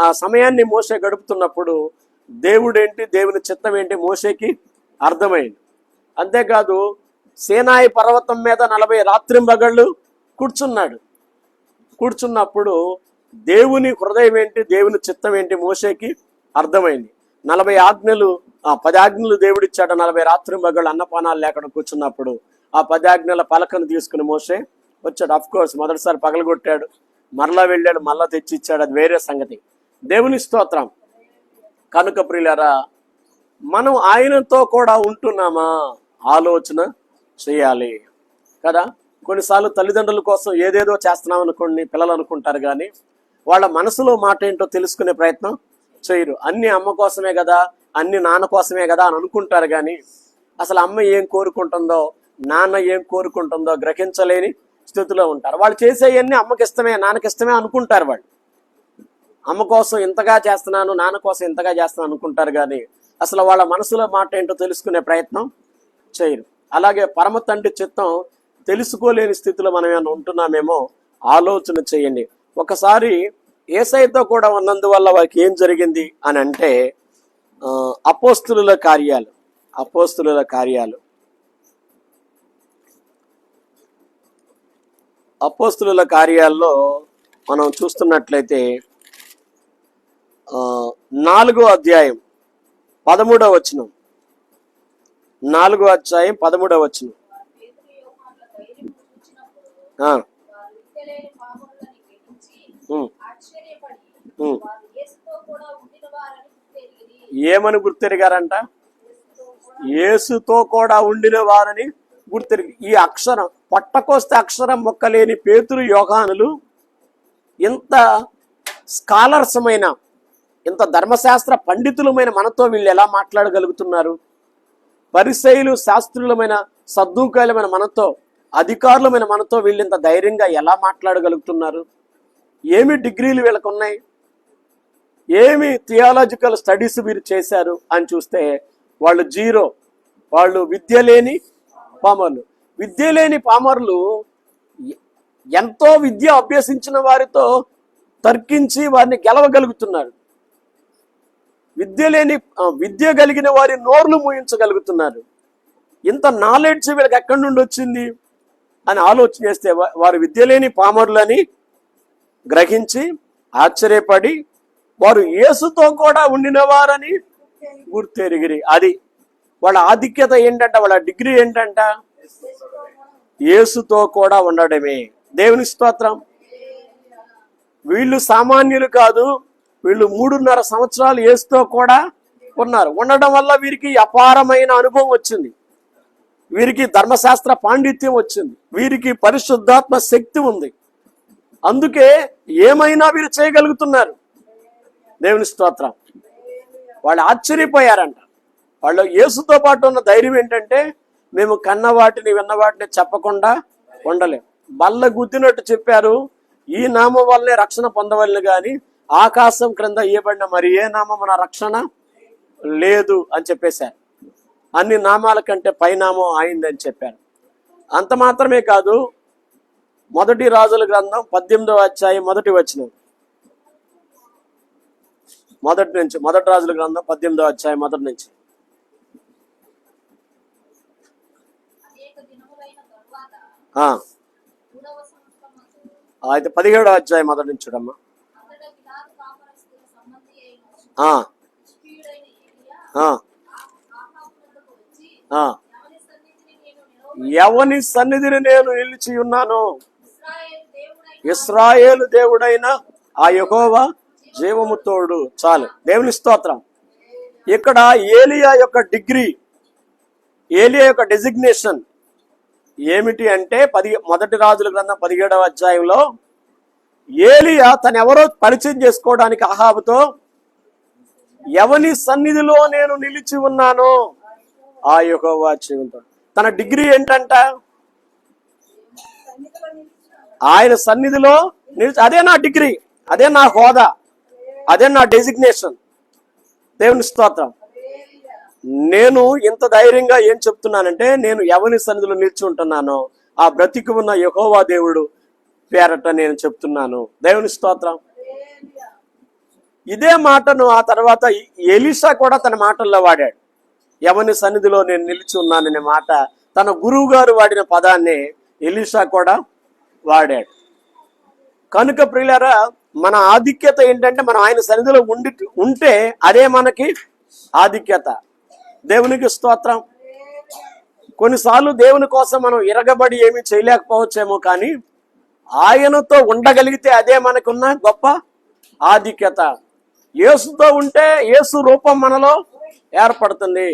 ఆ సమయాన్ని మోషే గడుపుతున్నప్పుడు దేవుడేంటి, దేవుని చిత్తం ఏంటి మోషేకి అర్థమైంది. అంతేకాదు సీనాయి పర్వతం మీద 40 రాత్రింబగళ్ళు కూర్చున్నప్పుడు దేవుని హృదయం ఏంటి, దేవుని చిత్తం ఏంటి మోషేకి అర్థమైంది. 10 ఆజ్ఞలు దేవుడిచ్చాడు. 40 రాత్రింబగళ్ళు అన్నపానాలు లేకుండా కూర్చున్నప్పుడు ఆ 10 ఆజ్ఞల పలకను తీసుకుని మోషే వచ్చాడు. అఫ్ కోర్స్ మొదటిసారి పగలగొట్టాడు, మరలా వెళ్ళాడు, మరలా తెచ్చి ఇచ్చాడు, అది వేరే సంగతి. దేవుని స్తోత్రం. కనుక ప్రియులారా, మనం ఆయనతో కూడా ఉంటున్నామా ఆలోచన చేయాలి కదా. కొన్నిసార్లు తల్లిదండ్రుల కోసం ఏదేదో చేస్తున్నాం అనుకోండి పిల్లలు అనుకుంటారు, కానీ వాళ్ళ మనసులో మాట ఏంటో తెలుసుకునే ప్రయత్నం చేయరు. అన్ని అమ్మ కోసమే కదా, అన్ని నాన్న కోసమే కదా అని అనుకుంటారు, కానీ అసలు అమ్మ ఏం కోరుకుంటుందో నాన్న ఏం కోరుకుంటుందో గ్రహించలేని స్థితిలో ఉంటారు. వాళ్ళు చేసేవన్నీ అమ్మకి ఇష్టమే నాన్నకి ఇష్టమే అనుకుంటారు. వాళ్ళు అమ్మ కోసం ఇంతగా చేస్తున్నాను, నాన్న కోసం ఇంతగా చేస్తున్నాను అనుకుంటారు, కానీ అసలు వాళ్ళ మనసులో మాట ఏంటో తెలుసుకునే ప్రయత్నం చేయరు. అలాగే పరమ తండ్రి చిత్తం తెలుసుకోలేని స్థితిలో మనం ఏమైనా ఉంటున్నామేమో ఆలోచన చేయండి. ఒకసారి యేసయ్యతో కూడా ఉన్నందువల్ల వారికి ఏం జరిగింది అని అంటే అపోస్తులుల కార్యాల్లో మనం చూస్తున్నట్లయితే 4వ అధ్యాయం 13వ వచనం. 4వ అధ్యాయం 13వ వచనం. ఏమని గుర్తెరిగారంట? యేసుతో కూడా ఉండిన వారని గుర్తెరిగి. ఈ అక్షరం పొట్టకొస్తే అక్షరం మొక్కలేని పేతురు యోహానులు ఇంత స్కాలర్సమైన, ఇంత ధర్మశాస్త్ర పండితులమైన మనతో వీళ్ళు ఎలా మాట్లాడగలుగుతున్నారు? పరిసయ్యులు శాస్త్రులమైన సద్దూకాయలమైన మనతో, అధికారులమైన మనతో వీళ్ళు ఇంత ధైర్యంగా ఎలా మాట్లాడగలుగుతున్నారు? ఏమి డిగ్రీలు వీళ్ళకు ఉన్నాయి? ఏమి థియాలజికల్ స్టడీస్ వీరు చేశారు అని చూస్తే వాళ్ళు జీరో. వాళ్ళు విద్య లేని పామరులు ఎంతో విద్య అభ్యసించిన వారితో తర్కించి వారిని గెలవగలుగుతున్నారు. విద్య కలిగిన వారి నోర్లు మూయించగలుగుతున్నారు. ఇంత నాలెడ్జ్ వీళ్ళకి ఎక్కడి నుండి వచ్చింది అని ఆలోచన చేస్తే వారు విద్య లేని పామరులని గ్రహించి ఆశ్చర్యపడి వారు యేసుతో కూడా ఉండిన వారని గుర్తెరిగిరి. అది వాళ్ళ ఆధిక్యత ఏంటంట, వాళ్ళ డిగ్రీ ఏంటంట? యేసుతో కూడా ఉండడమే. దేవుని స్తోత్రం. వీళ్ళు సామాన్యులు కాదు, వీళ్ళు 3.5 సంవత్సరాలు యేసుతో కూడా ఉండడం వల్ల వీరికి అపారమైన అనుభవం వచ్చింది, వీరికి ధర్మశాస్త్ర పాండిత్యం వచ్చింది, వీరికి పరిశుద్ధాత్మ శక్తి ఉంది. అందుకే ఏమైనా వీరు చేయగలుగుతున్నారు. దేవుని స్తోత్రం. వాళ్ళు ఆశ్చర్యపోయారంట. వాళ్ళు యేసుతో పాటు ఉన్న ధైర్యం ఏంటంటే, మేము కన్న వాటిని విన్న వాటిని చెప్పకుండా ఉండలేం. బల్ల గుద్దినట్టు చెప్పారు, ఈ నామం వల్లనే రక్షణ పొందవలని, కానీ ఆకాశం క్రింద ఇవ్వబడిన మరి ఏ నామం నా రక్షణ లేదు అని చెప్పేశారు. అన్ని నామాల కంటే పైనామం ఆయిందని చెప్పారు. అంత మాత్రమే కాదు, 1 రాజుల గ్రంథం 18వ అధ్యాయం 1వ వచనం. 1 రాజుల గ్రంథం 18వ అధ్యాయం 1 నుంచి. అయితే 17వ అధ్యాయం 1 నుంచి చూడమ్మా. ఎవని సన్నిధిని నేను నిలిచి ఉన్నాను? ఇశ్రాయేలు దేవుడైన ఆ యెహోవా జీవము తోడు. చాలు, దేవుని స్తోత్రం. ఇక్కడ ఏలియా యొక్క డిగ్రీ, ఏలియా యొక్క డెసిగ్నేషన్ ఏమిటి అంటే మొదటి రాజుల గ్రంథం 17వ అధ్యాయంలో ఏలియా తను ఎవరో పరిచయం చేసుకోవడానికి అహాబుతో, ఎవని సన్నిధిలో నేను నిలిచి ఉన్నాను ఆ యెహోవా జీవంతో. తన డిగ్రీ ఏంటంట? ఆయన సన్నిధిలో నిలిచి, అదే నా డిగ్రీ, అదే నా హోదా, అదే నా డెసిగ్నేషన్. దేవుని స్తోత్రం. నేను ఇంత ధైర్యంగా ఏం చెప్తున్నానంటే, నేను ఎవరి సన్నిధిలో నిలిచి ఉంటున్నానో ఆ బ్రతికి ఉన్న యెహోవా దేవుడు పేరట నేను చెప్తున్నాను. దేవుని స్తోత్రం. ఇదే మాటను ఆ తర్వాత ఎలీషా కూడా తన మాటల్లో వాడాడు. ఎవరి సన్నిధిలో నేను నిలిచి ఉన్నాననే మాట తన గురువు గారు వాడిన పదాన్ని ఎలీషా కూడా వాడాడు. కనుక ప్రియులారా, మన ఆధిక్యత ఏంటంటే మనం ఆయన సన్నిధిలో ఉంటే అదే మనకి ఆధిక్యత. దేవునికి స్తోత్రం. కొన్నిసార్లు దేవుని కోసం మనం ఇరగబడి ఏమీ చేయలేకపోవచ్చేమో, కానీ ఆయనతో ఉండగలిగితే అదే మనకున్న గొప్ప ఆధిక్యత. యేసుతో ఉంటే యేసు రూపం మనలో ఏర్పడుతుంది.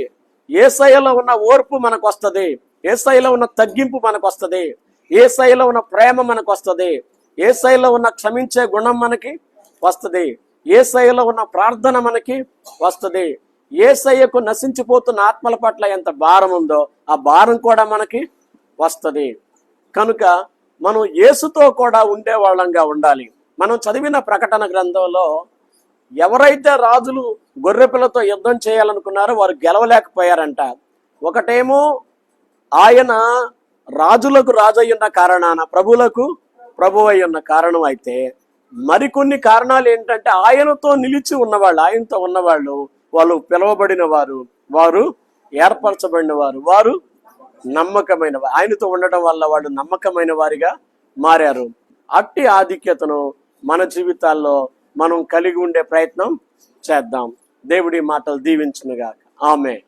యేసయ్యలో ఉన్న ఓర్పు మనకు వస్తుంది, యేసయ్యలో ఉన్న తగ్గింపు మనకు వస్తుంది, యేసయ్యలో ఉన్న ప్రేమ మనకు వస్తుంది, యేసయ్యలో ఉన్న క్షమించే గుణం మనకి వస్తుంది, యేసయ్యలో ఉన్న ప్రార్థన మనకి వస్తుంది. యేసయ్యకు నశించిపోతున్న ఆత్మల పట్ల ఎంత భారం ఉందో ఆ భారం కూడా మనకి వస్తుంది. కనుక మనం యేసుతో కూడా ఉండేవాళ్ళంగా ఉండాలి. మనం చదివిన ప్రకటన గ్రంథంలో ఎవరైతే రాజులు గొర్రెపిల్లతో యుద్ధం చేయాలనుకున్నారో వారు గెలవలేకపోయారంట. ఒకటేమో ఆయన రాజులకు రాజు అయ్యున్న కారణాన ప్రభువులకు ప్రభు అయ్యున్న కారణం అయితే, మరికొన్ని కారణాలు ఏంటంటే ఆయనతో నిలిచి ఉన్నవాళ్ళు, ఆయనతో ఉన్నవాళ్ళు, వాళ్ళు పిలువబడిన వారు, వారు ఏర్పరచబడిన వారు, వారు నమ్మకమైన వారు. ఆయనతో ఉండటం వల్ల వాళ్ళు నమ్మకమైన వారిగా మారారు. అట్టి ఆధిక్యతను మన జీవితాల్లో మనం కలిగి ఉండే ప్రయత్నం చేద్దాం. దేవుడి మాటలు దీవించునుగాక. ఆమేన్.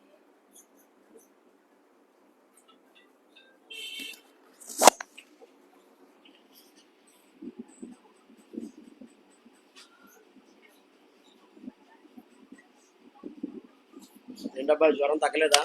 ఏంటబ్బా జ్వరం తగ్గలేదా?